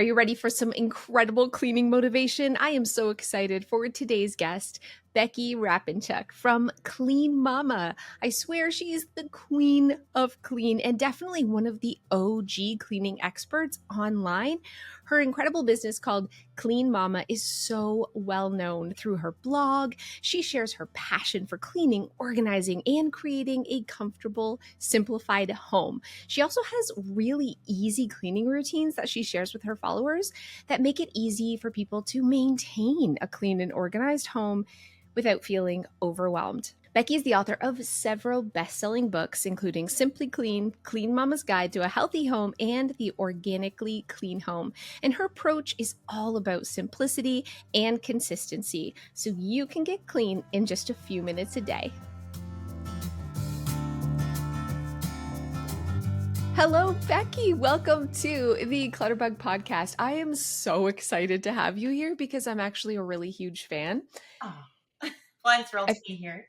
Are you ready for some incredible cleaning motivation? I am so excited for today's guest, Becky Rapinchuk from Clean Mama. I swear she is the queen of clean and definitely one of the OG cleaning experts online. Her incredible business called Clean Mama is so well known through her blog. She shares her passion for cleaning, organizing, and creating a comfortable, simplified home. She also has really easy cleaning routines that she shares with her followers that make it easy for people to maintain a clean and organized home without feeling overwhelmed. Becky is the author of several best-selling books, including Simply Clean, Clean Mama's Guide to a Healthy Home, and The Organically Clean Home. And her approach is all about simplicity and consistency, so you can get clean in just a few minutes a day. Hello, Becky. Welcome to the Clutterbug podcast. I am so excited to have you here because I'm actually a really huge fan. Oh, well, I'm thrilled I, to be here.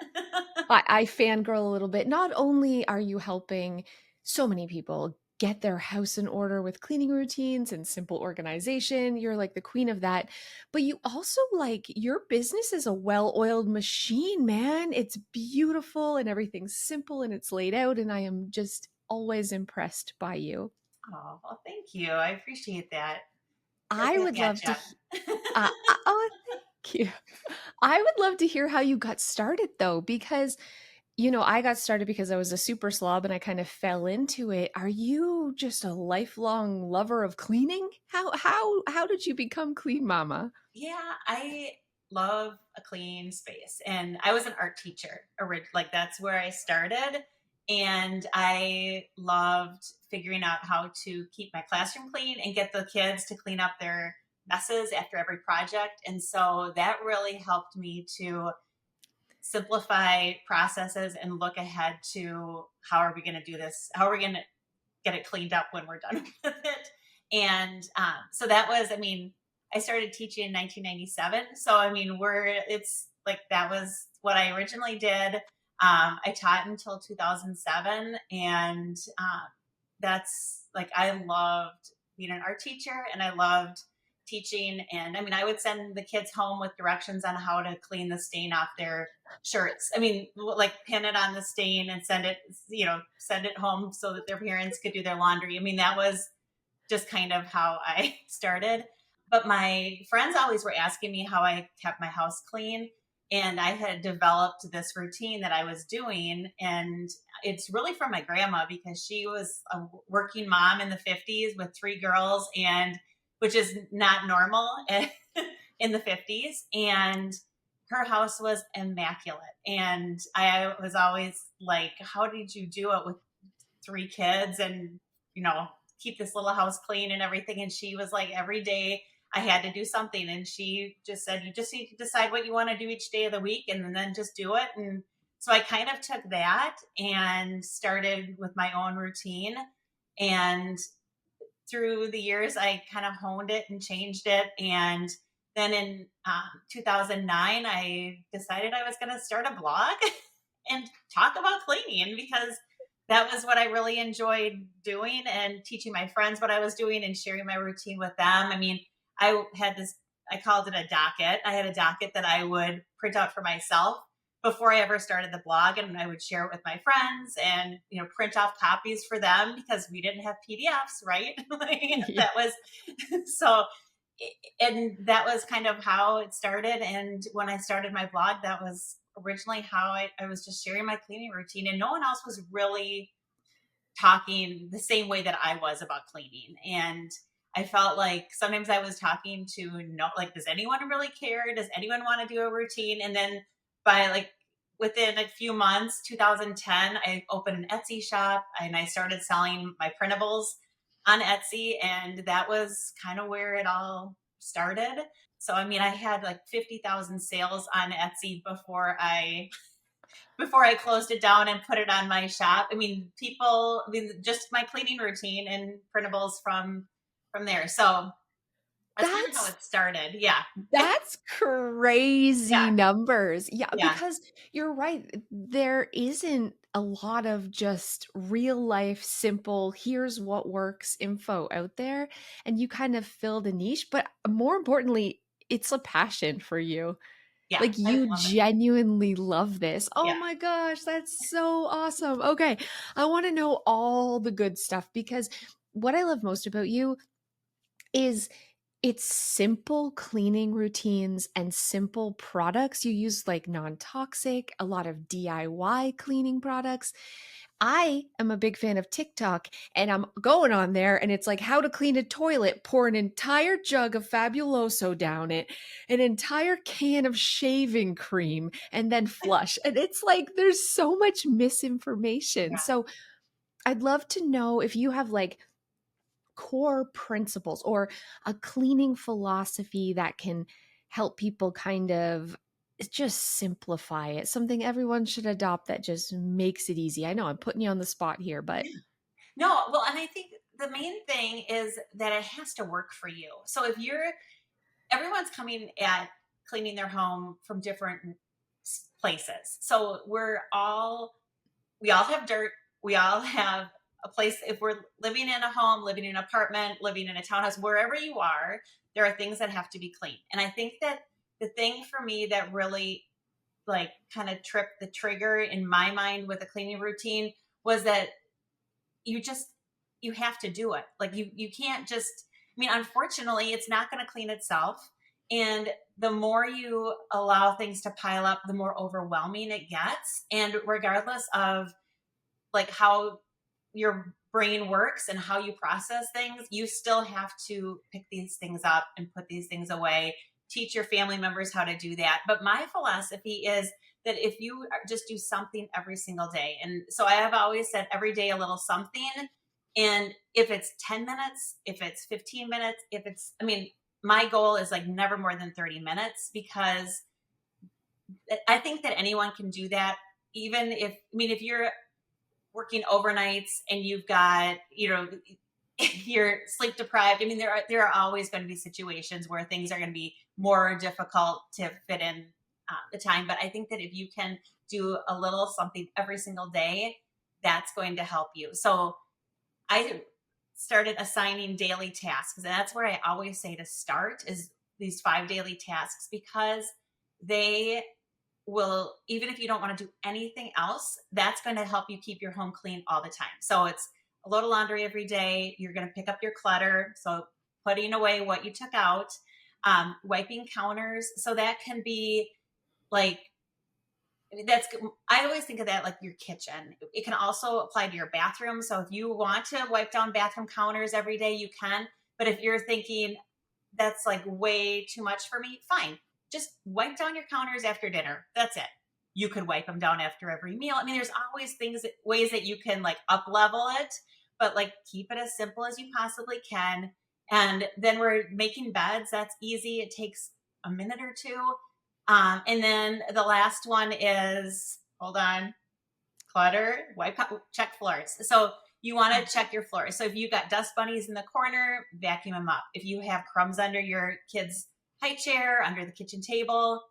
I fangirl a little bit. Not only are you helping so many people get their house in order with cleaning routines and simple organization, you're like the queen of that, but you also your business is a well-oiled machine, man. It's beautiful and everything's simple and it's laid out, and I am just always impressed by you. Oh, well, thank you. I appreciate that. Feel like I I would got love to. Oh, thank you. I would love to hear how you got started, though, because I got started because I was a super slob and I kind of fell into it. Are you just a lifelong lover of cleaning? How did you become Clean Mama? Yeah, I love a clean space. And I was an art teacher, like that's where I started. And I loved figuring out how to keep my classroom clean and get the kids to clean up their messes after every project. And so that really helped me to simplify processes and look ahead to how are we going to do this? How are we going to get it cleaned up when we're done with it? And so that was, I mean, I started teaching in 1997. So, I mean, it's like that was what I originally did. I taught until 2007. And that's like, I loved being an art teacher and I loved teaching. And I mean, I would send the kids home with directions on how to clean the stain off their shirts. I mean, like pin it on the stain and send it home so that their parents could do their laundry. I mean, that was just kind of how I started. But my friends always were asking me how I kept my house clean. And I had developed this routine that I was doing. And it's really from my grandma because she was a working mom in the 50s with three girls, and which is not normal in the 50s. And her house was immaculate. And I was always like, how did you do it with three kids and, keep this little house clean and everything? And she was like, every day I had to do something. And she just said, you just need to decide what you want to do each day of the week and then just do it. And so I kind of took that and started with my own routine. And through the years, I kind of honed it and changed it. And then in 2009, I decided I was going to start a blog and talk about cleaning because that was what I really enjoyed doing, and teaching my friends what I was doing and sharing my routine with them. I mean, I called it a docket. I had a docket that I would print out for myself before I ever started the blog, and I would share it with my friends and, print off copies for them because we didn't have PDFs, right? Yeah. That was so, and that was kind of how it started. And when I started my blog, that was originally how I was just sharing my cleaning routine, and no one else was really talking the same way that I was about cleaning. And I felt like sometimes I was talking to does anyone really care? Does anyone want to do a routine? And then within a few months, 2010, I opened an Etsy shop and I started selling my printables on Etsy. And that was kind of where it all started. So, I mean, I had like 50,000 sales on Etsy before I closed it down and put it on my shop. I mean, just my cleaning routine and printables from there. So that's kind of how That's it started. Yeah. That's crazy Yeah. numbers. Yeah, Yeah. because you're right. There isn't a lot of just real life, simple, here's what works info out there. And you kind of filled a niche. But more importantly, it's a passion for you. Yeah, Like I you love it. genuinely love this. Oh Yeah. my gosh, that's so awesome. Okay. I want to know all the good stuff because what I love most about you is it's simple cleaning routines and simple products. You use like non toxic, a lot of DIY cleaning products. I am a big fan of TikTok and I'm going on there and it's like how to clean a toilet, pour an entire jug of Fabuloso down it, an entire can of shaving cream, and then flush. And it's like there's so much misinformation. Yeah. So I'd love to know if you have like core principles or a cleaning philosophy that can help people kind of just simplify it, something everyone should adopt that just makes it easy. I know I'm putting you on the spot here, but No, well, and I think the main thing is that it has to work for you. So if you're everyone's coming at cleaning their home from different places. So we all have dirt. We all have a place. If we're living in a home, living in an apartment, living in a townhouse, wherever you are, there are things that have to be clean. And I think that the thing for me that really like kind of tripped the trigger in my mind with a cleaning routine was that you just you have to do it. Like you can't just I mean, unfortunately, it's not going to clean itself. And the more you allow things to pile up, the more overwhelming it gets. And regardless of like how your brain works and how you process things, you still have to pick these things up and put these things away, teach your family members how to do that. But my philosophy is that if you just do something every single day, and so I have always said every day a little something. And if it's 10 minutes, if it's 15 minutes, if it's, I mean, my goal is like never more than 30 minutes because I think that anyone can do that. Even if, I mean, if you're working overnights and you've got, you know, you're sleep deprived. I mean, there are always going to be situations where things are going to be more difficult to fit in the time. But I think that if you can do a little something every single day, that's going to help you. So I started assigning daily tasks, and that's where I always say to start is these 5 daily tasks because they will, even if you don't want to do anything else, that's going to help you keep your home clean all the time. So it's a load of laundry every day. You're going to pick up your clutter. So putting away what you took out, wiping counters. So that can be like, that's, I always think of that like your kitchen. It can also apply to your bathroom. So if you want to wipe down bathroom counters every day, you can. But if you're thinking that's like way too much for me, fine. Just wipe down your counters after dinner. That's it. You could wipe them down after every meal. I mean, there's always ways that you can like up level it, but like keep it as simple as you possibly can. And then we're making beds. That's easy. It takes a minute or two. And then the last one is, hold on, clutter, wipe, check floors. So you want to check your floors. So if you've got dust bunnies in the corner, vacuum them up. If you have crumbs under your kid's high chair, under the kitchen table,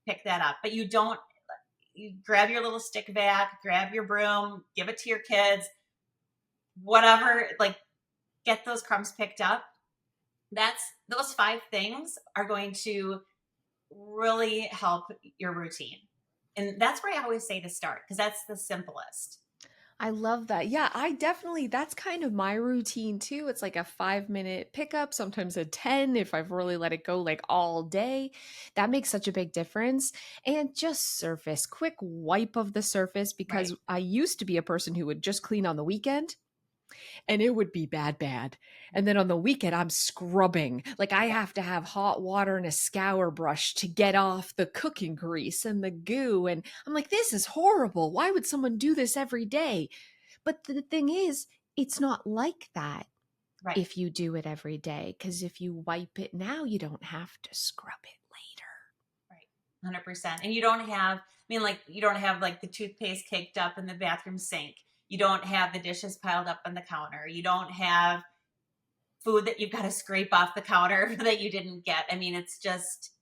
pick that up. But you grab your little stick vac, grab your broom, give it to your kids, whatever, like get those crumbs picked up. Those 5 things are going to really help your routine. And that's where I always say to start because that's the simplest. I love that. Yeah, I definitely, that's kind of my routine too. It's like a 5 minute pickup, sometimes a 10 if I've really let it go like all day. That makes such a big difference. And just surface, quick wipe of the surface Right. because I used to be a person who would just clean on the weekend and it would be bad, bad. And then on the weekend, I'm scrubbing. Like I Yeah. have to have hot water and a scour brush to get off the cooking grease and the goo. And I'm like, this is horrible. Why would someone do this every day? But the thing is, it's not like that Right. if you do it every day. Because if you wipe it now, you don't have to scrub it later. Right. 100%. And you don't have, I mean, like, you don't have like the toothpaste caked up in the bathroom sink. You don't have the dishes piled up on the counter. You don't have food that you've got to scrape off the counter that you didn't get. I mean, it's just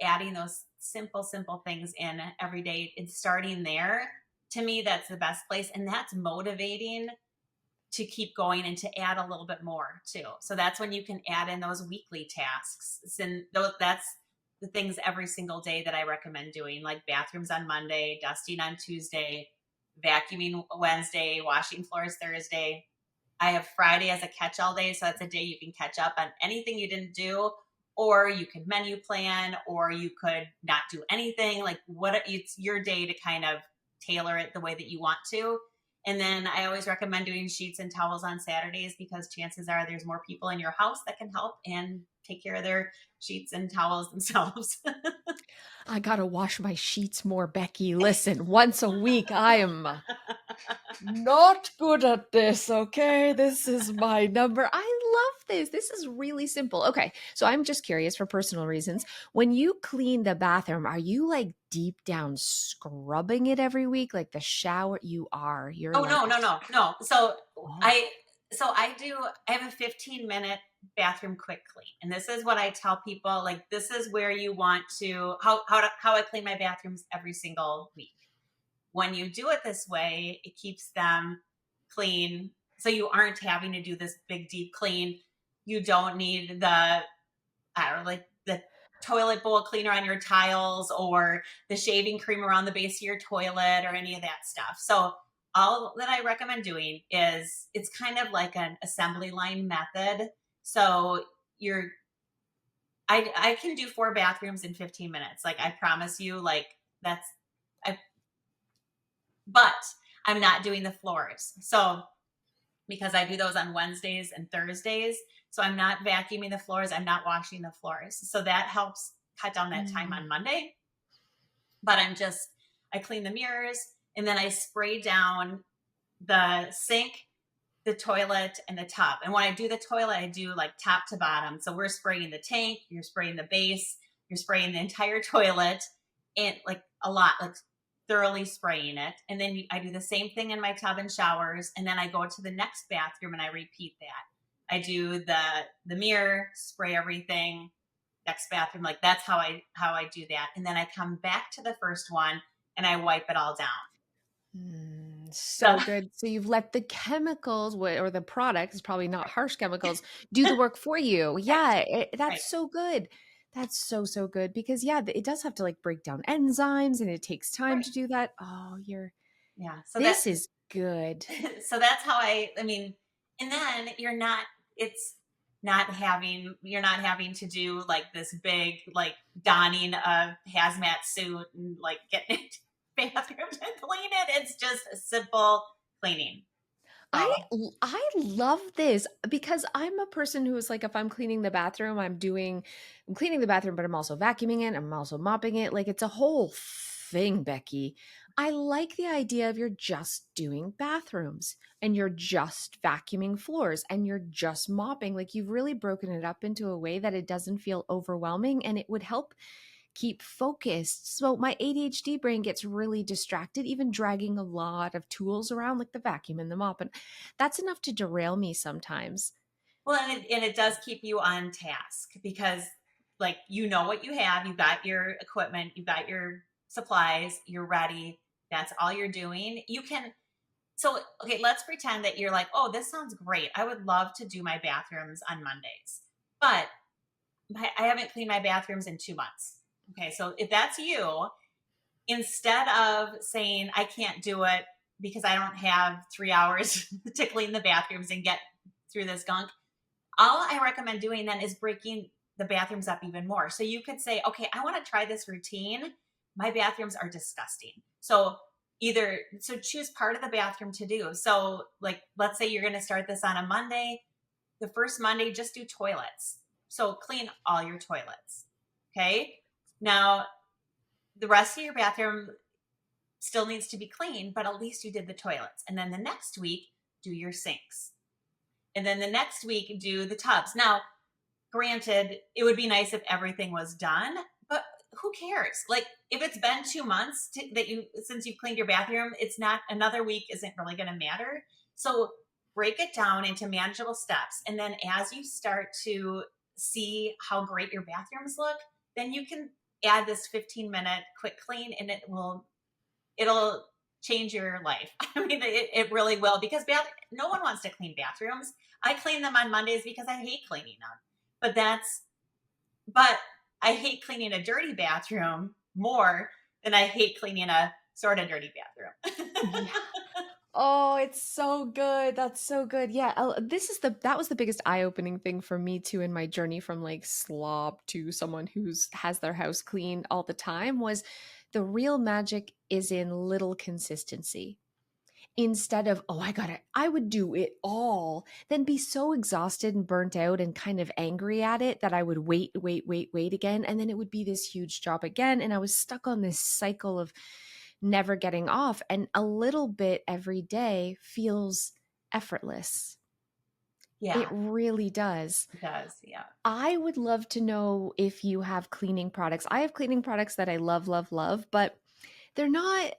adding those simple things in every day and starting there to me, that's the best place. And that's motivating to keep going and to add a little bit more too. So that's when you can add in those weekly tasks. And that's the things every single day that I recommend doing, like bathrooms on Monday, dusting on Tuesday, vacuuming Wednesday, washing floors Thursday. I have Friday as a catch all day. So that's a day you can catch up on anything you didn't do, or you could menu plan, or you could not do anything. Like it's your day to kind of tailor it the way that you want to. And then I always recommend doing sheets and towels on Saturdays, because chances are there's more people in your house that can help and take care of their sheets and towels themselves. I gotta wash my sheets more, Becky. Listen, once a week, I am not good at this, okay? This is my number. I love this. This is really simple. Okay, so I'm just curious for personal reasons. When you clean the bathroom, are you like deep down scrubbing it every week? Like the shower you are. You're Oh, like, no, no, no, no. So oh. I I have a 15-minute bathroom quick clean. And this is what I tell people, like this is where you want to how I clean my bathrooms every single week. When you do it this way, it keeps them clean. So you aren't having to do this big deep clean. You don't need I don't know, like the toilet bowl cleaner on your tiles, or the shaving cream around the base of your toilet, or any of that stuff. So all that I recommend doing is, it's kind of like an assembly line method. So you're I can do 4 bathrooms in 15 minutes. Like I promise you, like that's I but I'm not doing the floors. So because I do those on Wednesdays and Thursdays. So I'm not vacuuming the floors. I'm not washing the floors. So that helps cut down that time Mm. on Monday. But I clean the mirrors, and then I spray down the sink, the toilet, and the tub. And when I do the toilet, I do like top to bottom. So we're spraying the tank, you're spraying the base, you're spraying the entire toilet, and like a lot, like thoroughly spraying it. And then I do the same thing in my tub and showers. And then I go to the next bathroom and I repeat that. I do the mirror, spray everything, next bathroom. Like that's how I do that. And then I come back to the first one and I wipe it all down. So So good. So you've let the chemicals or the product, is probably not harsh chemicals, do the work for you. right, Yeah, right, that's so good. That's so, so good because yeah, it does have to like break down enzymes and it takes time right. to do that. Oh, Yeah. this is good. So that's how I mean, and then you're not having to do like this big, like donning a hazmat suit and like getting into bathroom to clean it. It's just a simple cleaning. I So I love this because I'm a person who is like if I'm cleaning the bathroom, I'm cleaning the bathroom, but I'm also vacuuming it, I'm also mopping it. Like it's a whole thing, Becky. I like the idea of you're just doing bathrooms and you're just vacuuming floors and you're just mopping. Like you've really broken it up into a way that it doesn't feel overwhelming and it would help keep focused. So my ADHD brain gets really distracted, even dragging a lot of tools around like the vacuum and the mop. And that's enough to derail me sometimes. well, and it does keep you on task, because like you know what you have, you got your equipment, you got your supplies, you're ready. That's all you're doing. You can So, okay, let's pretend that you're like, oh, this sounds great. I would love to do my bathrooms on Mondays, but I haven't cleaned my bathrooms in 2 months. Okay, so if that's you, instead of saying, I can't do it because I don't have 3 hours to clean the bathrooms and get through this gunk, all I recommend doing then is breaking the bathrooms up even more. So you could say, okay, I want to try this routine. My bathrooms are disgusting. So choose part of the bathroom to do. So like let's say you're going to start this on a Monday. The first Monday, just do toilets. So clean all your toilets. Okay. Now the rest of your bathroom still needs to be clean, but at least you did the toilets. And then the next week, do your sinks. And then the next week, do the tubs. Now, granted, it would be nice if everything was done, but who cares? Like if it's been 2 months since you've cleaned your bathroom, it's not, another week isn't really going to matter. So break it down into manageable steps. And then as you start to see how great your bathrooms look, then you can add this 15-minute quick clean, and it'll change your life. I mean, it really will, because no one wants to clean bathrooms. I clean them on Mondays because I hate cleaning them. But but I hate cleaning a dirty bathroom more than I hate cleaning a sort of dirty bathroom. Yeah. Oh, it's so good. That's so good. Yeah, this is the that was the biggest eye-opening thing for me too in my journey from like slob to someone who's has their house clean all the time was the real magic is in little consistency. Instead of, oh, I would do it all, then be so exhausted and burnt out and kind of angry at it that I would wait again. And then it would be this huge job again. And I was stuck on this cycle of never getting off. And a little bit every day feels effortless. It Yeah, really does. it does. Yeah. I would love to know if you have cleaning products. I have cleaning products that I love, love, love, but they're not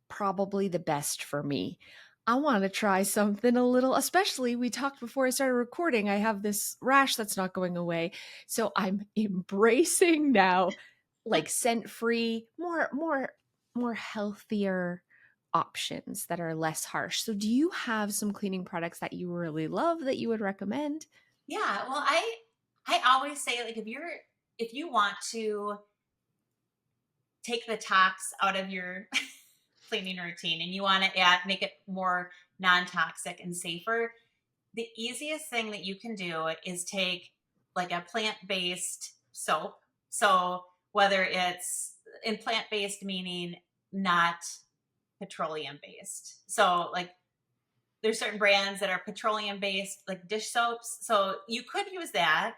probably the best for me. I want to try something a little, especially we talked before I started recording. I have this rash that's not going away. So I'm embracing now like scent-free, more healthier options that are less harsh. So do you have some cleaning products that you really love that you would recommend? Yeah. Well, I always say, like, if you want to take the tox out of your cleaning routine and you want to make it more non-toxic and safer, the easiest thing that you can do is take like a plant-based soap. So whether it's in plant-based, meaning not petroleum based. So like there's certain brands that are petroleum based, like dish soaps. So you could use that,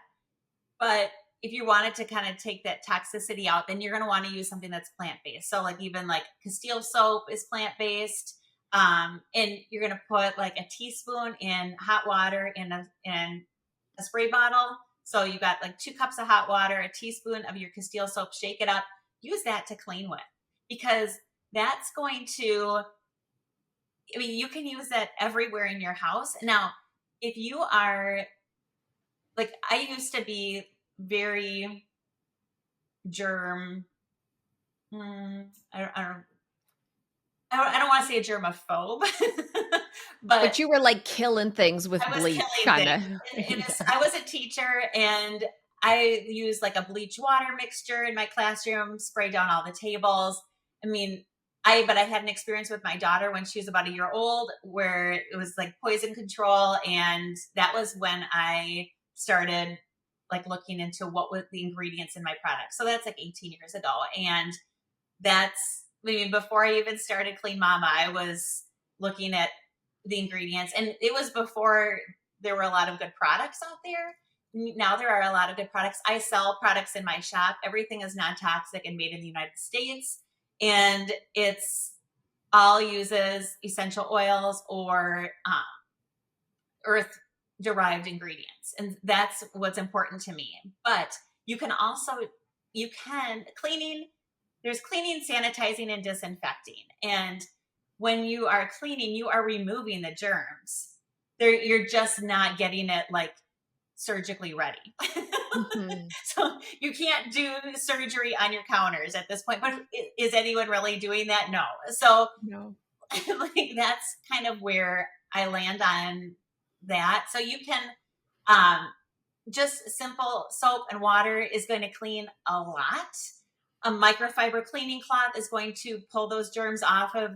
but if you wanted to kind of take that toxicity out, then you're going to want to use something that's plant based. So like even like Castile soap is plant based. And you're going to put like a teaspoon in hot water in a spray bottle. So you got like 2 cups of hot water, a teaspoon of your Castile soap, shake it up, use that to clean with, because that's going to, I mean, you can use that everywhere in your house. Now, if you are like, I used to be very germ, I don't, I don't want to say a germaphobe, but But you were like killing things with I was bleach, killing kind things. of. I was a teacher, and I used like a bleach water mixture in my classroom, spray down all the tables. I mean, but I had an experience with my daughter when she was about a year old where it was like poison control. And that was when I started like looking into what were the ingredients in my product. So that's like 18 years ago. And I mean, before I even started Clean Mama, I was looking at the ingredients, and it was before there were a lot of good products out there. Now there are a lot of good products. I sell products in my shop. Everything is non-toxic and made in the United States, and it's all uses essential oils or earth derived ingredients, and that's what's important to me. But you can also, you can cleaning, there's cleaning, sanitizing, and disinfecting. And when you are cleaning, you are removing the germs. You're just not getting it like surgically ready. Mhm. So you can't do surgery on your counters at this point. But is anyone really doing that? No. So No. like that's kind of where I land on that. So you can um, just simple soap and water is going to clean a lot. A microfiber cleaning cloth is going to pull those germs off of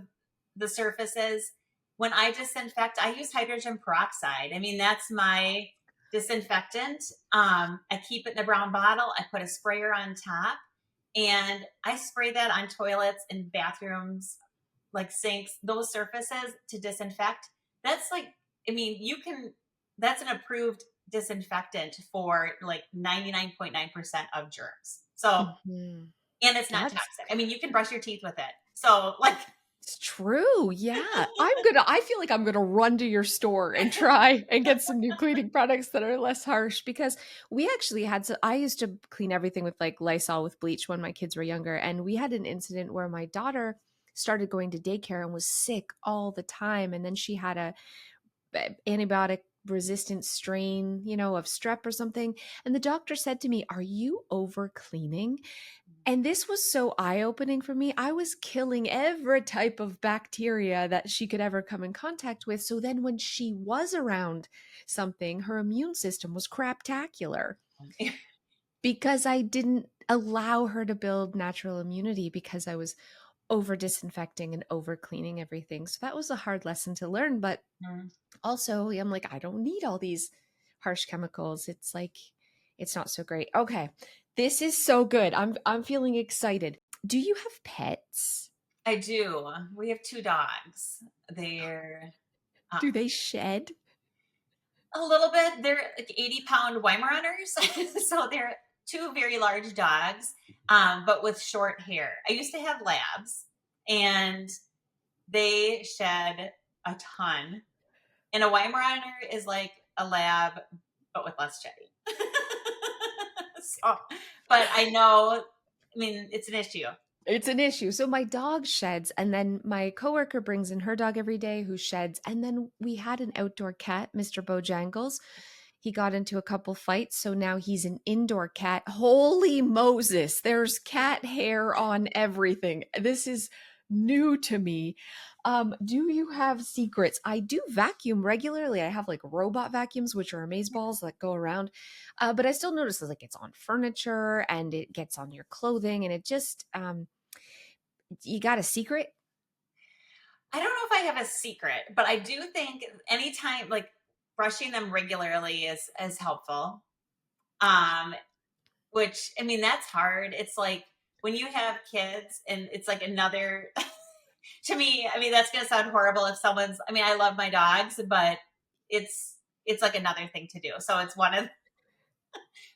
the surfaces. When I disinfect, I use hydrogen peroxide. I mean, that's my disinfectant. I keep it in a brown bottle. I put a sprayer on top, and I spray that on toilets and bathrooms, like sinks, those surfaces to disinfect. That's like, I mean, that's an approved disinfectant for like 99.9% of germs. So, Mhm. and it's not That's toxic. I mean, you can brush your teeth with it. So, like, it's true. Yeah. I feel like I'm gonna run to your store and try and get some new cleaning products that are less harsh because we actually had to I used to clean everything with like Lysol with bleach when my kids were younger. And we had an incident where my daughter started going to daycare and was sick all the time. And then she had a antibiotic resistant strain, of strep or something. And the doctor said to me, "Are you over cleaning?" And this was so eye-opening for me. I was killing every type of bacteria that she could ever come in contact with. So then when she was around something, her immune system was craptacular because I didn't allow her to build natural immunity because I was over disinfecting and over cleaning everything. So that was a hard lesson to learn. But Mm. also, I'm like, I don't need all these harsh chemicals. It's like, it's not so great. Okay. This is so good. I'm feeling excited. Do you have pets? I do. We have two dogs. They're uh, Do they shed? a little bit. They're like 80-pound Weimaraners. So they're two very large dogs, but with short hair. I used to have labs, and they shed a ton. And a Weimaraner is like a lab, but with less shedding. So, but I know, I mean, it's an issue. It's an issue. So my dog sheds, and then my coworker brings in her dog every day who sheds. And then we had an outdoor cat, Mr. Bojangles. He got into a couple fights, so now he's an indoor cat. Holy Moses, there's cat hair on everything. This is new to me. Do you have secrets? I do vacuum regularly. I have like robot vacuums, which are amazeballs that go around. But I still notice like it's on furniture and it gets on your clothing, and it just you got a secret? I don't know if I have a secret, but I do think anytime like brushing them regularly is helpful. Um, which I mean that's hard. It's like when you have kids and it's like another to me, I mean that's gonna sound horrible if someone's I mean, I love my dogs, but it's like another thing to do. So it's one of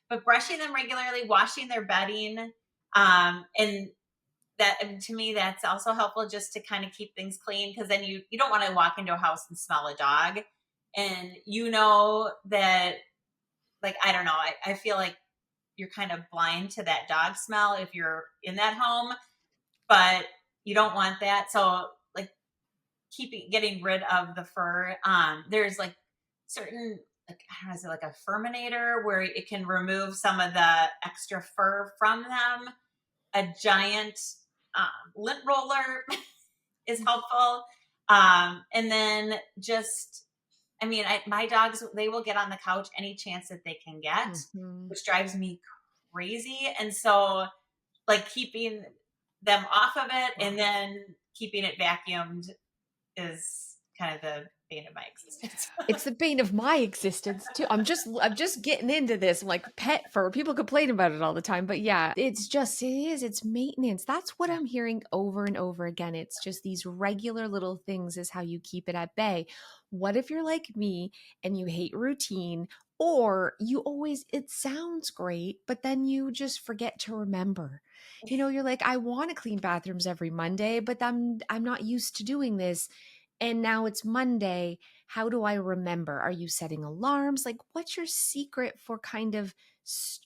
but brushing them regularly, washing their bedding, and that and to me that's also helpful just to kind of keep things clean because then you don't want to walk into a house and smell a dog and you know that like I don't know I feel like you're kind of blind to that dog smell if you're in that home but you don't want that so like keeping getting rid of the fur there's like certain like I don't know is it like a furminator where it can remove some of the extra fur from them a giant lint roller is helpful. And then just, I mean, my dogs, they will get on the couch any chance that they can get, Mhm. which drives me crazy. And so, like, keeping them off of it and then keeping it vacuumed is kind of the bane of my existence. It's the bane of my existence too. I'm just getting into this. I'm like pet fur. People complain about it all the time, but yeah, it's maintenance. That's what I'm hearing over and over again. It's just these regular little things is how you keep it at bay. What if you're like me and you hate routine or you always it sounds great, but then you just forget to remember. You're like I want to clean bathrooms every Monday, but I'm not used to doing this and now it's Monday. How do I remember? Are you setting alarms? Like, what's your secret for kind of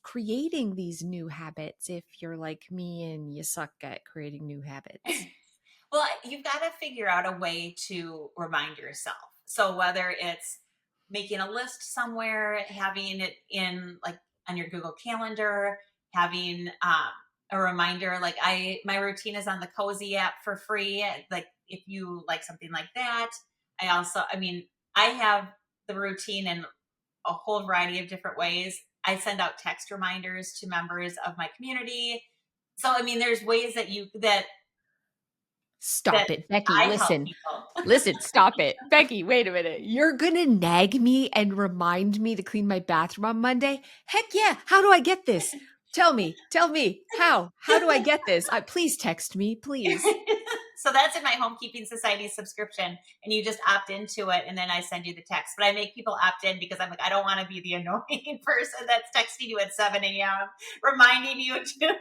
creating these new habits if you're like me and you suck at creating new habits? Well, you've got to figure out a way to remind yourself. So whether it's making a list somewhere, having it in like on your Google Calendar, having a reminder. Like my routine is on the Cozy app for free. Like if you like something like that, I mean, I have the routine in a whole variety of different ways. I send out text reminders to members of my community. So I mean, there's ways that Stop it, Becky. I help Listen, people. listen, stop it. Becky, wait a minute. You're going to nag me and remind me to clean my bathroom on Monday? Heck yeah. How do I get this? Tell me how? How do I get this? Please text me, please. So that's in my Homekeeping Society subscription, and you just opt into it, and then I send you the text. But I make people opt in because I'm like, I don't want to be the annoying person that's texting you at 7 a.m. reminding you to.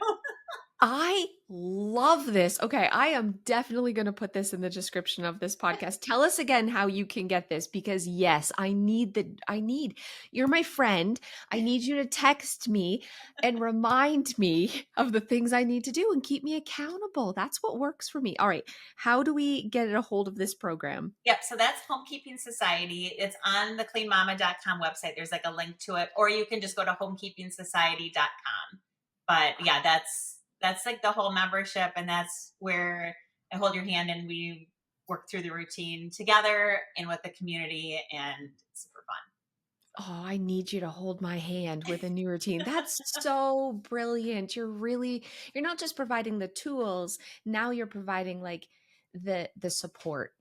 I love this. Okay, I am definitely going to put this in the description of this podcast. Tell us again how you can get this because yes, you're my friend. I need you to text me and remind me of the things I need to do and keep me accountable. That's what works for me. All right, how do we get a hold of this program? Yep. So that's Homekeeping Society. It's on the cleanmama.com website. There's like a link to it, or you can just go to homekeepingsociety.com. But yeah, that's like the whole membership, and that's where I hold your hand and we work through the routine together and with the community, and it's super fun. Oh, I need you to hold my hand with a new routine. That's so brilliant. You're not just providing the tools, now you're providing like the support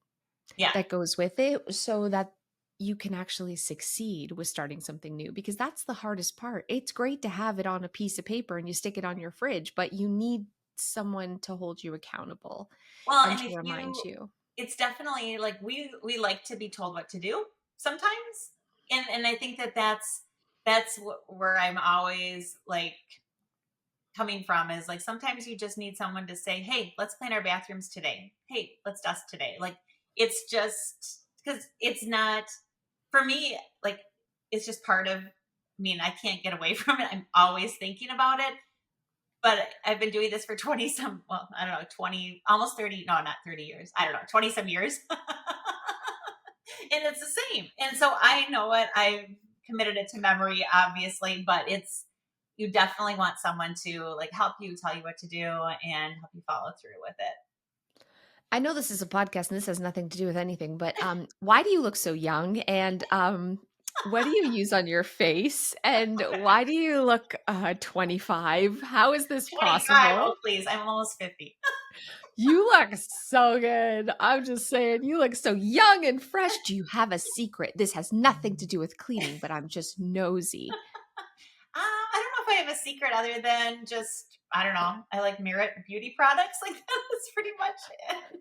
Yeah. that goes with it so that you can actually succeed with starting something new because that's the hardest part. It's great to have it on a piece of paper and you stick it on your fridge, but you need someone to hold you accountable Well, and and to if remind you, you. it's definitely like we like to be told what to do sometimes, and I think that that's where I'm always like coming from is like sometimes you just need someone to say, "Hey, let's clean our bathrooms today. Hey, let's dust today." Like it's just because it's not for me. Like it's just part of. I mean, I can't get away from it. I'm always thinking about it. But I've been doing this for 20 some, well, I don't know, 20, almost 30, no, not 30 years. I don't know, 20 some years. And it's the same. And so I know it. I've committed it to memory, obviously, but you definitely want someone to like help you, tell you what to do, and help you follow through with it. I know this is a podcast and this has nothing to do with anything, but why do you look so young? And what do you use on your face? And why do you look 25? How is this 25. possible? Oh, please. I'm almost 50. You look so good. I'm just saying, you look so young and fresh. Do you have a secret? This has nothing to do with cleaning, but I'm just nosy. I don't know if I have a secret other than just, I don't know. I like Merit beauty products. Like that's pretty much it.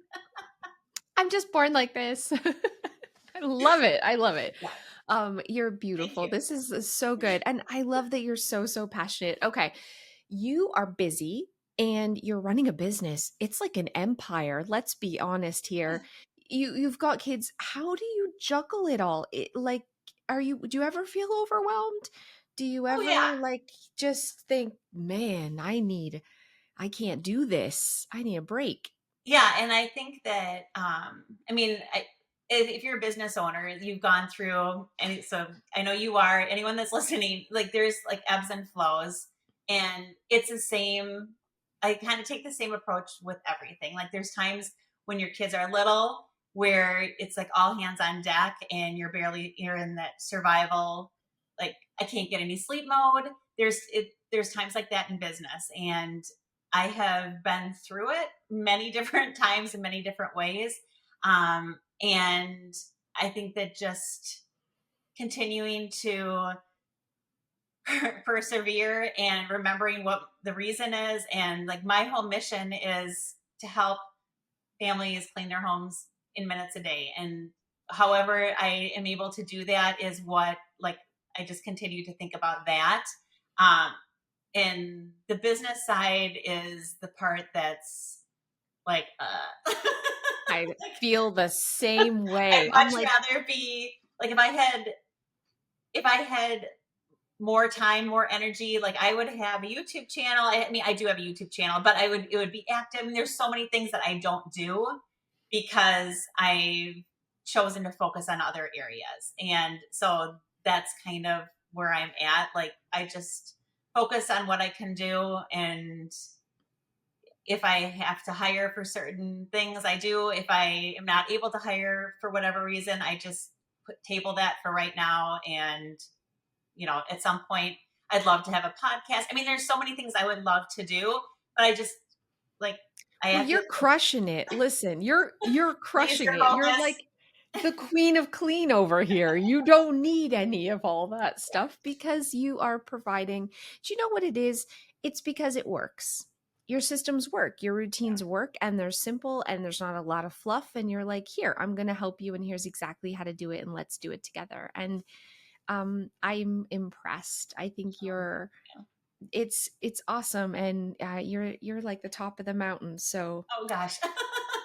I'm just born like this. I love it. I love it. Yeah. You're Thank beautiful. you. This is so good. And I love that you're so passionate. Okay. You are busy and you're running a business. It's like an empire. Let's be honest here. You've got kids. How do you juggle it all? Like do you ever feel overwhelmed? Do you Oh, yeah. ever like just think, "Man, I can't do this. I need a break." Yeah, and I think that I mean, if you're a business owner, you've gone through, and so I know you are. Anyone that's listening, like there's like ebbs and flows, and it's the same. I kind of take the same approach with everything. Like there's times when your kids are little where it's like all hands on deck, and you're in that survival. Like I can't get any sleep mode. There's times like that in business, and I have been through it many different times in many different ways. And I think that just continuing to persevere and remembering what the reason is. And like my whole mission is to help families clean their homes in minutes a day. And however I am able to do that is what, like, I just continue to think about that. Um, and the business side is the part that's like I feel the same I'd way. I'm much like, rather be like if I had more time, more energy, like I would have a YouTube channel. I mean, I do have a YouTube channel, but it would be active. I mean, there's so many things that I don't do because I've chosen to focus on other areas. And so that's kind of where I'm at. Like I just focus on what I can do, and if I have to hire for certain things, I do. If I am not able to hire for whatever reason, I just table that for right now. And, at some point, I'd love to have a podcast. I mean, there's so many things I would love to do, but I just like, I well, have to, you're crushing it. Listen, you're please, crushing your it. You're wholeness. like the queen of clean over here. You don't need any of all that stuff because you are providing. Do you know what it is? It's because it works. Your systems work, your routines work, and they're simple and there's not a lot of fluff. And you're like, here, I'm going to help you, and here's exactly how to do it, and let's do it together. And I'm impressed. I think it's awesome, and you're like the top of the mountain. So Oh, gosh.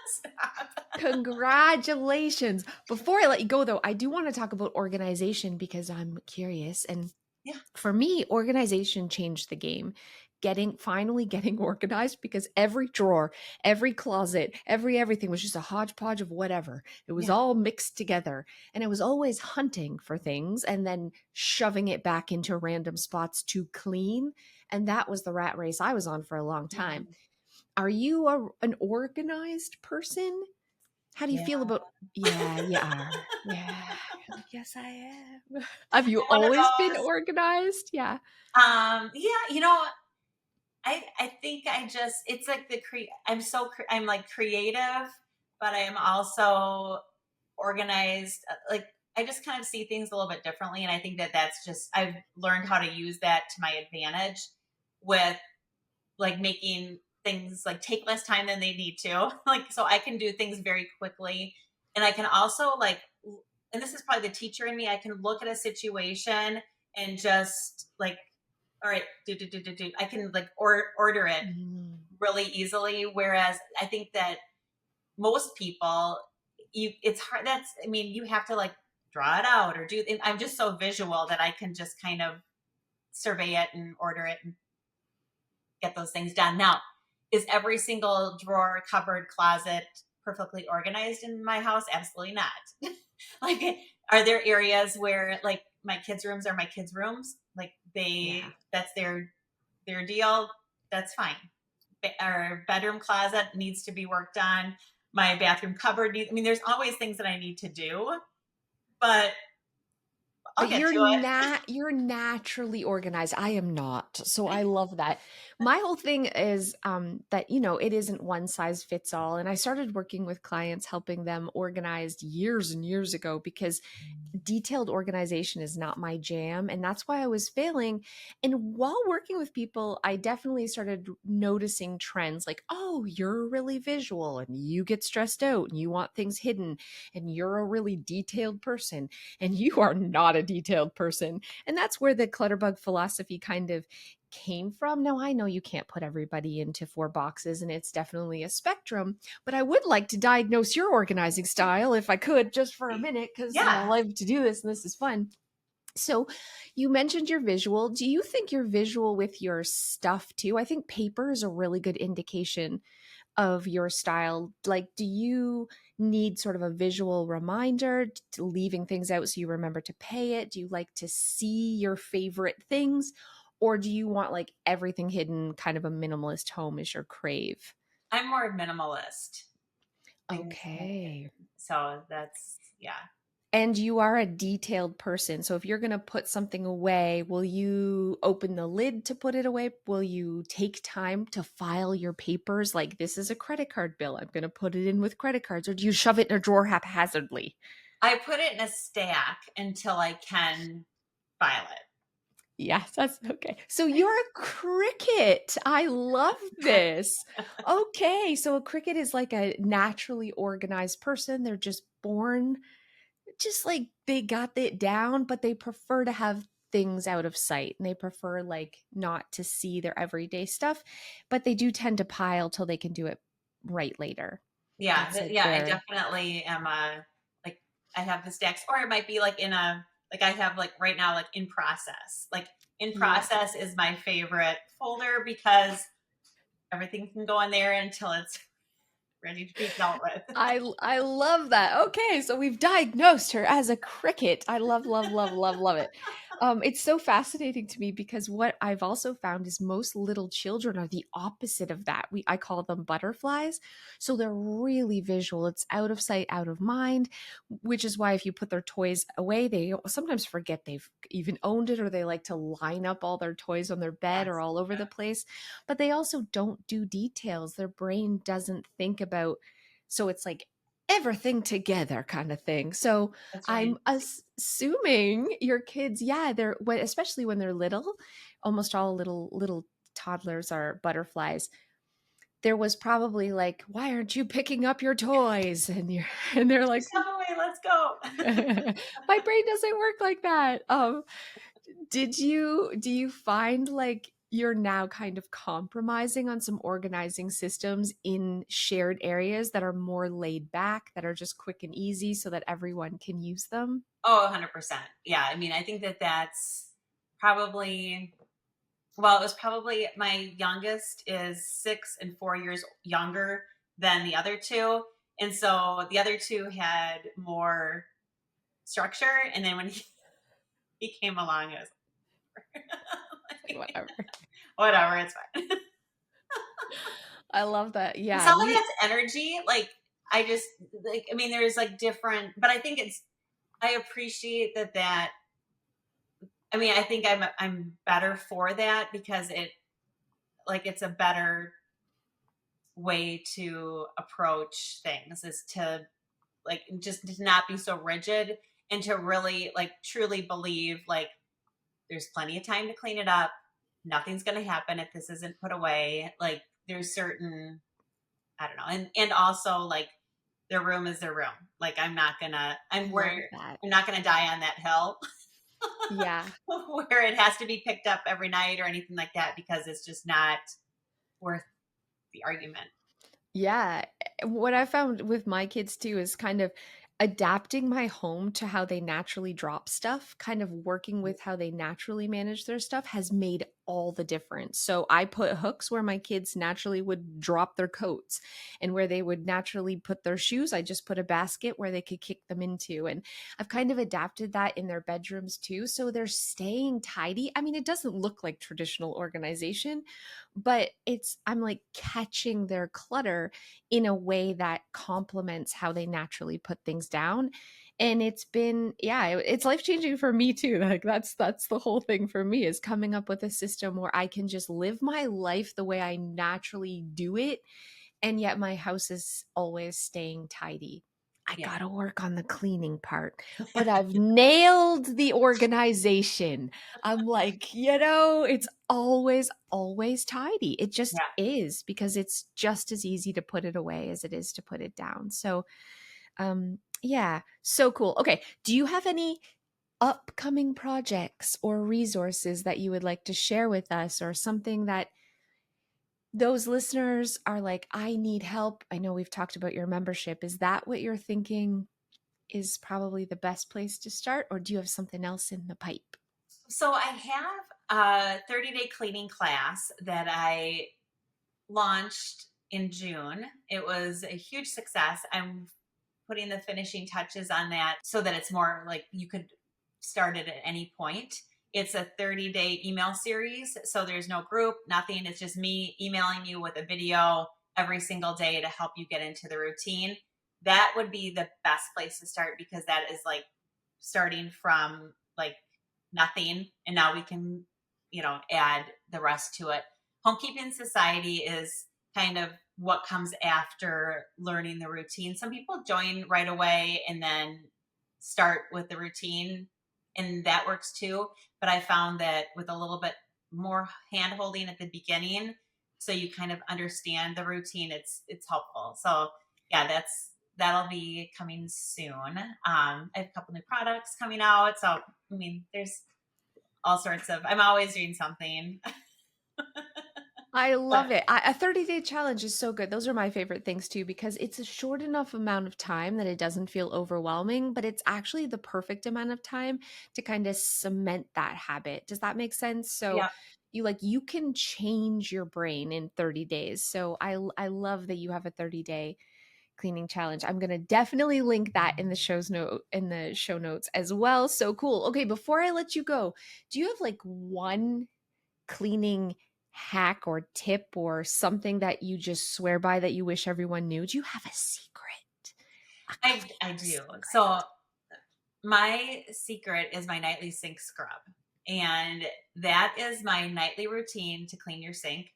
Stop. congratulations. Before I let you go, though, I do want to talk about organization because I'm curious. And Yeah. for me, organization changed the game finally getting organized because every drawer, every closet, everything was just a hodgepodge of whatever. It was Yeah. all mixed together, and I was always hunting for things and then shoving it back into random spots to clean, and that was the rat race I was on for a long time. Mhm. Are you an organized person? How do you Yeah. feel about? Yeah, you are. Yeah. You're like, yes, I am. Have you I'm one of always been those. organized? Yeah. Yeah, I think I just it's like I'm like creative, but I am also organized. Like I just kind of see things a little bit differently, and I think that that's just I've learned how to use that to my advantage with like making things like take less time than they need to. Like so I can do things very quickly, and I can also and this is probably the teacher in me. I can look at a situation and just like all right, do. I can like order it Mm. really easily. Whereas I think that most people, it's hard. I mean, you have to like draw it out or do. And I'm just so visual that I can just kind of survey it and order it and get those things done. Now, is every single drawer, cupboard, closet perfectly organized in my house? Absolutely not. Like, are there areas where like my kids' rooms are my kids' rooms? Like Yeah. that's their deal. That's fine. Our bedroom closet needs to be worked on. My bathroom cupboard needs. I mean, there's always things that I need to do, but I'll But get to it. you're naturally organized. I am not. So I love that. My whole thing is that it isn't one size fits all, and I started working with clients helping them organized years and years ago because detailed organization is not my jam, and that's why I was failing. And while working with people, I definitely started noticing trends like, oh, you're really visual and you get stressed out and you want things hidden, and you're a really detailed person and you are not a detailed person. And that's where the Clutterbug philosophy kind of came from. Now I know you can't put everybody into four boxes, and it's definitely a spectrum, but I would like to diagnose your organizing style if I could, just for a minute, because I Yeah, love to do this and this is fun. So, you mentioned your visual. Do you think you're visual with your stuff too? I think paper is a really good indication of your style. Like, do you need sort of a visual reminder to leaving things out so you remember to pay it? Do you like to see your favorite things? Or do you want like everything hidden, kind of a minimalist home is your crave? I'm more minimalist. Things kind of Okay. hidden. So that's yeah. And you are a detailed person. So if you're going to put something away, will you open the lid to put it away? Will you take time to file your papers? Like, this is a credit card bill. I'm going to put it in with credit cards. Or do you shove it in a drawer haphazardly? I put it in a stack until I can file it. Yes, that's okay. So you're a cricket. I love this. Okay. So a cricket is like a naturally organized person. They're just born just like they got it down, but they prefer to have things out of sight and they prefer like not to see their everyday stuff, but they do tend to pile till they can do it right later. Yeah, That's like yeah, I their definitely am a like I have the stacks, or it might be like in a like I have like right now like in process. Like in yeah. process is my favorite folder because everything can go in there until it's ready to be dealt with. I love that. Okay, so we've diagnosed her as a cricket. I love, love, love, love, love it. It's so fascinating to me because what I've also found is most little children are the opposite of that. I call them butterflies. So they're really visual. It's out of sight, out of mind, which is why if you put their toys away, they sometimes forget they've even owned it, or they like to line up all their toys on their bed or Yes. all over the place. But they also don't do details. Their brain doesn't think about, so it's like everything together kind of thing. So That's really I'm interesting. assuming your kids, yeah, especially when they're little, almost all little toddlers are butterflies. There was probably like, why aren't you picking up your toys? And you're and they're Put your like, stuff away, let's go. my brain doesn't work like that. Do you find like you're now kind of compromising on some organizing systems in shared areas that are more laid back, that are just quick and easy so that everyone can use them? Oh, 100%. Yeah, I mean, I think that that's probably Well, it was probably my youngest is 6 and 4 years younger than the other two. And so the other two had more structure. And then when he came along, it was Like, like, whatever. whatever, it's fine. I love that. Yeah, Some of we that's energy. Like, I just, like, I mean, there's like different, but I think I appreciate that. I mean, I think I'm better for that because it's a better way to approach things is to like just to not be so rigid and to really like truly believe like there's plenty of time to clean it up. Nothing's going to happen if this isn't put away. Like there's certain, I don't know. And also like their room is their room. Like love that. I'm not going to die on that hill Yeah. where it has to be picked up every night or anything like that because it's just not worth the argument. Yeah. What I found with my kids too is kind of adapting my home to how they naturally drop stuff, kind of working with how they naturally manage their stuff has made all the difference. So I put hooks where my kids naturally would drop their coats, and where they would naturally put their shoes, I just put a basket where they could kick them into. And I've kind of adapted that in their bedrooms too. So they're staying tidy. I mean, it doesn't look like traditional organization, but I'm like catching their clutter in a way that complements how they naturally put things down. And it's been, yeah, it's life changing for me too. Like that's the whole thing for me, is coming up with a system where I can just live my life the way I naturally do it, and yet my house is always staying tidy. I Yeah. gotta work on the cleaning part, but I've nailed the organization. I'm like, it's always, always tidy. It just Yeah. is, because it's just as easy to put it away as it is to put it down. So, yeah, so cool. Okay. Do you have any upcoming projects or resources that you would like to share with us, or something that those listeners are like, I need help? I know we've talked about your membership. Is that what you're thinking is probably the best place to start? Or do you have something else in the pipe? So I have a 30-day cleaning class that I launched in June. It was a huge success. I'm putting the finishing touches on that so that it's more like you could start it at any point. It's a 30-day email series. So there's no group, nothing. It's just me emailing you with a video every single day to help you get into the routine. That would be the best place to start because that is like starting from like nothing. And now we can, add the rest to it. Homekeeping Society is kind of what comes after learning the routine. Some people join right away and then start with the routine, and that works too. But I found that with a little bit more hand holding at the beginning, so you kind of understand the routine, it's helpful. So yeah, that'll be coming soon. I have a couple new products coming out. So I mean, there's all sorts of. I'm always doing something. I But love it. A 30-day challenge is so good. Those are my favorite things too, because it's a short enough amount of time that it doesn't feel overwhelming, but it's actually the perfect amount of time to kind of cement that habit. Does that make sense? So yeah, you can change your brain in 30 days. So I love that you have a 30-day cleaning challenge. I'm going to definitely link that in the show notes as well. So cool. Okay, before I let you go, do you have like one cleaning hack or tip or something that you just swear by that you wish everyone knew? Do you have a secret? A I cleaning do. So secret? my secret is my nightly sink scrub. And that is my nightly routine to clean your sink.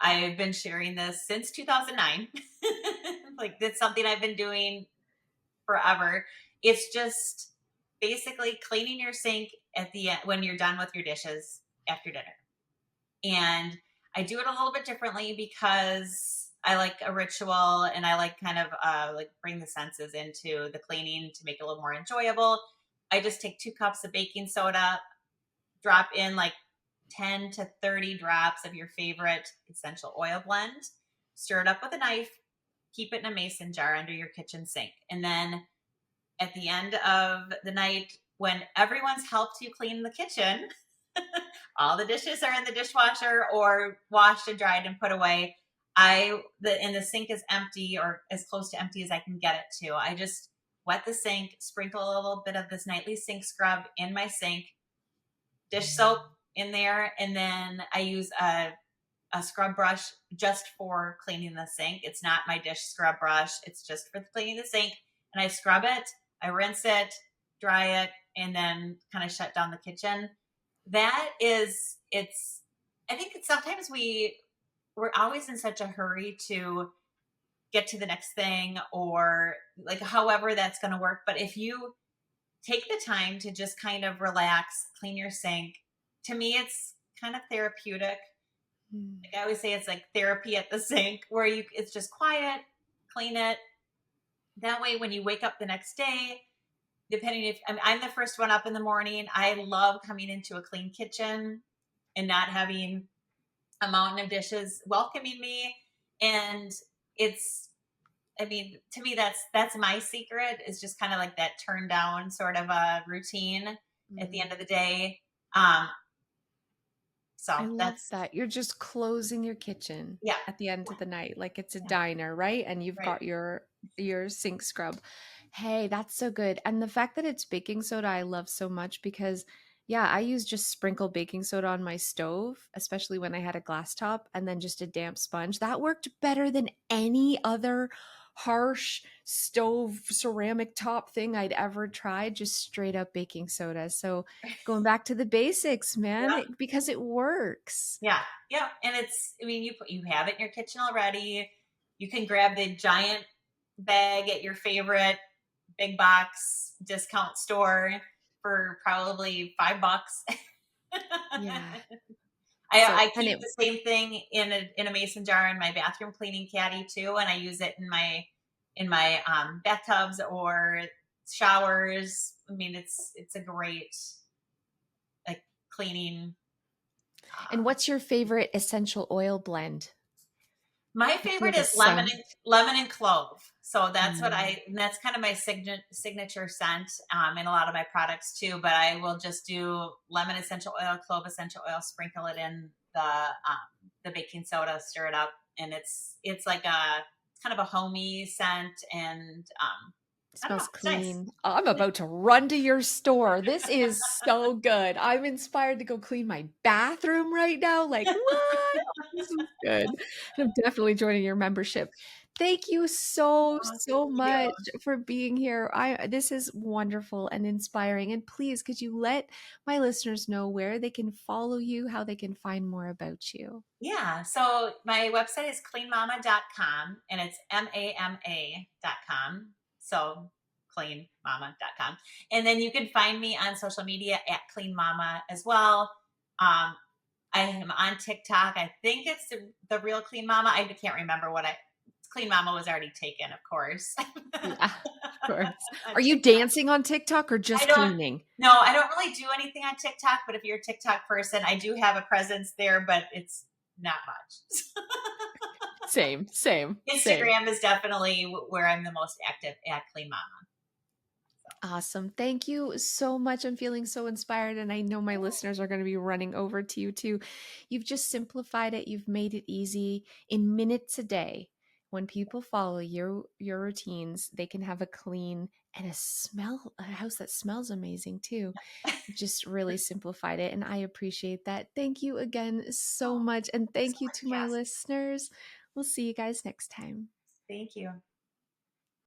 I've been sharing this since 2009. Like, that's something I've been doing forever. It's just basically cleaning your sink at the end when you're done with your dishes after dinner. And I do it a little bit differently because I like a ritual and I like kind of like bring the senses into the cleaning to make it a little more enjoyable. I just take 2 cups of baking soda, drop in like 10 to 30 drops of your favorite essential oil blend, stir it up with a knife, keep it in a mason jar under your kitchen sink. And then at the end of the night, when everyone's helped you clean the kitchen, All the dishes are in the dishwasher or washed and dried and put away. And the sink is empty or as close to empty as I can get it to. I just wet the sink, sprinkle a little bit of this nightly sink scrub in my sink, dish soap in there, and then I use a scrub brush just for cleaning the sink. It's not my dish scrub brush. It's just for cleaning the sink. And I scrub it, I rinse it, dry it, and then kind of shut down the kitchen. I think it's sometimes we're always in such a hurry to get to the next thing or like however that's going to work. But if you take the time to just kind of relax, clean your sink, to me, it's kind of therapeutic. Like I always say, it's like therapy at the sink where it's just quiet, clean it. That way, when you wake up the next day, depending if I'm the first one up in the morning, I love coming into a clean kitchen and not having a mountain of dishes welcoming me. And it's, I mean, to me, that's my secret is just kind of like that turn down sort of a routine at the end of the day. Um, so I love that's, that. You're just closing your kitchen yeah, at the end of the night like it's a yeah, diner, right? And you've right. got your sink scrub. Hey, that's so good. And the fact that it's baking soda, I love so much because yeah, I use just sprinkled baking soda on my stove, especially when I had a glass top and then just a damp sponge. That worked better than any other harsh stove ceramic top thing I'd ever tried, just straight up baking soda. So going back to the basics, man, Yeah. because it works. Yeah, yeah, and you have it in your kitchen already. You can grab the giant bag at your favorite big box discount store for probably $5. Yeah. I And keep it the same thing in a mason jar in my bathroom cleaning caddy too, and I use it in my bathtubs or showers. I mean, it's a great like cleaning. and Um, what's your favorite essential oil blend? My If you favorite have a is scent. lemon and clove. So Mm. that's kind of my signature scent in a lot of my products too. But I will just do lemon essential oil, clove essential oil, sprinkle it in the baking soda, stir it up, and it's like it's kind of a homey scent, and It I don't know, smells it's nice. clean. I'm about to run to your store. This is so good. I'm inspired to go clean my bathroom right now. Like, what? This is good. I'm definitely joining your membership. Thank you so, Oh, thank so you. much for being here. This is wonderful and inspiring. And please, could you let my listeners know where they can follow you, how they can find more about you? Yeah. So my website is cleanmama.com and it's mama.com. So cleanmama.com. And then you can find me on social media at Clean Mama as well. Um, I am on TikTok. I think it's the real Clean Mama. I can't remember Clean Mama was already taken, of course. Yeah, of course. On Are you TikTok. dancing on TikTok or I just don't cleaning? no, I don't really do anything on TikTok, but if you're a TikTok person, I do have a presence there, but it's not much. Same, same, same. Instagram is definitely where I'm the most active at Clean Mama. Awesome. Thank you so much. I'm feeling so inspired, and I know my listeners are going to be running over to you too. You've just simplified it. You've made it easy in minutes a day. When people follow your routines, they can have a clean and a house that smells amazing too. You just really simplified it, and I appreciate that. Thank you again so Oh, much, and thanks so thank you much, to my Cass. listeners. We'll see you guys next time. Thank you.